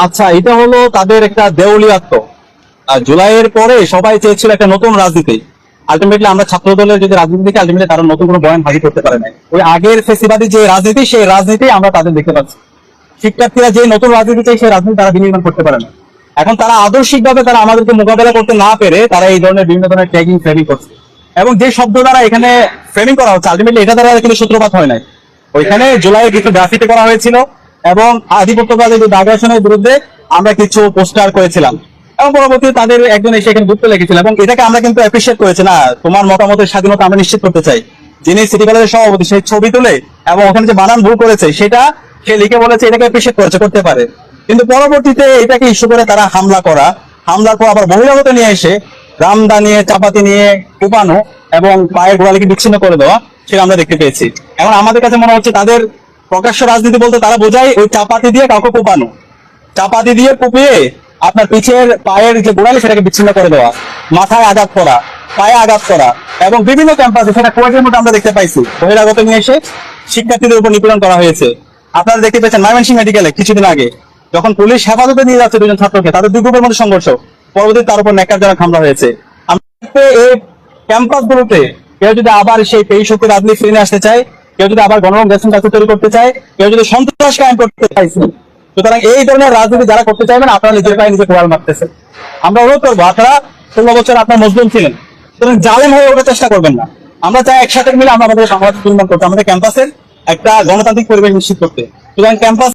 আচ্ছা, এটা হলো তাদের একটা দেউলিয়াত্ব। জুলাইয়ের পরে সবাই চেয়েছিল একটা নতুন রাজনীতি। আলটিমেটলি আমরা ছাত্র দলের যদি রাজনীতি দেখি, আলটিমেটলি তারা নতুন কোনো বয়ান হাজির করতে পারে নাই। ওই আগের ফেসিবাদী যে রাজনীতি, সেই রাজনীতি আমরা তাদের দেখতে পাচ্ছি। শিক্ষার্থীরা যে নতুন রাজনীতি চাই, সেই রাজনীতি তারা বিনির্মাণ করতে পারে না। এখন তারা আদর্শিকভাবে তারা আমাদেরকে মোকাবেলা করতে না পেরে তারা এই ধরনের বিভিন্ন ধরনের ট্যাগিং ফ্রেমিং করছে। এবং যে শব্দ দ্বারা এখানে ফ্রেমিং করা হচ্ছে, আলটিমেটলি এটা দ্বারা কিন্তু সূত্রপাত হয় নাই। ওইখানে জুলাইয়ে কিছু গ্রাফিতি করা হয়েছিল এবং আধিপত্যবাদী আগ্রাসনের বিরুদ্ধে আমরা কিছু পোস্টার করেছিলাম, এবং পরবর্তীতে তাদের একজন এসে এখানে যুক্ত লেগেছিল, এবং এটাকে আমরা কিন্তু অ্যাপ্রিসিয়েট করেছি। না, তোমার মতামতের স্বাধীনতা আমরা নিশ্চিত করতে চাই। যিনি সিটি কলেজের সভাপতি, সেই ছবি তুলে এবং ওখানে যে বানান ভুল করেছে সেটা সে লিখে বলেছে, এটাকে অ্যাপ্রিসিয়েট করেছে, করতে পারে। কিন্তু পরবর্তীতে এটাকে ইস্যু করে তারা হামলা করা আবার বহিরাগত নিয়ে এসে রামদা নিয়ে, চাপাতি নিয়ে কুপানো এবং পায়ের গোড়ালিকে বিচ্ছিন্ন করে দেওয়া, সেটা আমরা দেখতে পেয়েছি। এখন আমাদের কাছে মনে হচ্ছে তাদের প্রকাশ্য রাজনীতি বলতে তারা বোঝায় ওই চাপাতি দিয়ে কাউকে কুপানো, চাপাতি দিয়ে কুপিয়ে আপনার পিছের পায়ের যে গোড়ালি সেটাকে বিচ্ছিন্ন করে দেওয়া, মাথায় আঘাত করা, পায়ে আঘাত করা, এবং বিভিন্ন ক্যাম্পাসে, সেটা কোয়েটের মধ্যে আমরা দেখতে পাইছি, বহিরাগত নিয়ে এসে শিক্ষার্থীদের উপর নিপীড়ন করা হয়েছে। আপনারা দেখতে পেয়েছেন ময়মনসিংহ মেডিকেলে কিছুদিন আগে যখন পুলিশ হেফাজতে নিয়ে যাচ্ছে দুজন ছাত্রকে, তাদের দুই গ্রুপের মধ্যে সংঘর্ষ, পরবর্তীতে তার উপর ন্যাক্কারজনক হামলা হয়েছে। এই ক্যাম্পাস গুলোতে কেউ যদি আবার সেই পেই শক্তি রাজনীতি ফিরে আসতে চায়, কেউ যদি আবার গণরক্ষণ কাছে তৈরি করতে চায়, কেউ যদি সন্ত্রাস কায়েম করতে চাইছে, সুতরাং এই ধরনের রাজনীতি যারা করতে চাইবেন, আপনারা নিজের পায়ে নিজে কোড়াল মারতেছে। আমরা অনুরোধ করবো, আপনারা 16 বছর আপনার মজলুম ছিলেন, সুতরাং জালেম হয়ে ওঠার চেষ্টা করবেন না। আমরা চাই একসাথে মিলে আমরা আমাদের বাংলাদেশ নির্মাণ করতে, আমাদের ক্যাম্পাসের একটা গণতান্ত্রিক পরিবেশ নিশ্চিত করতে। সুতরাং ক্যাম্পাস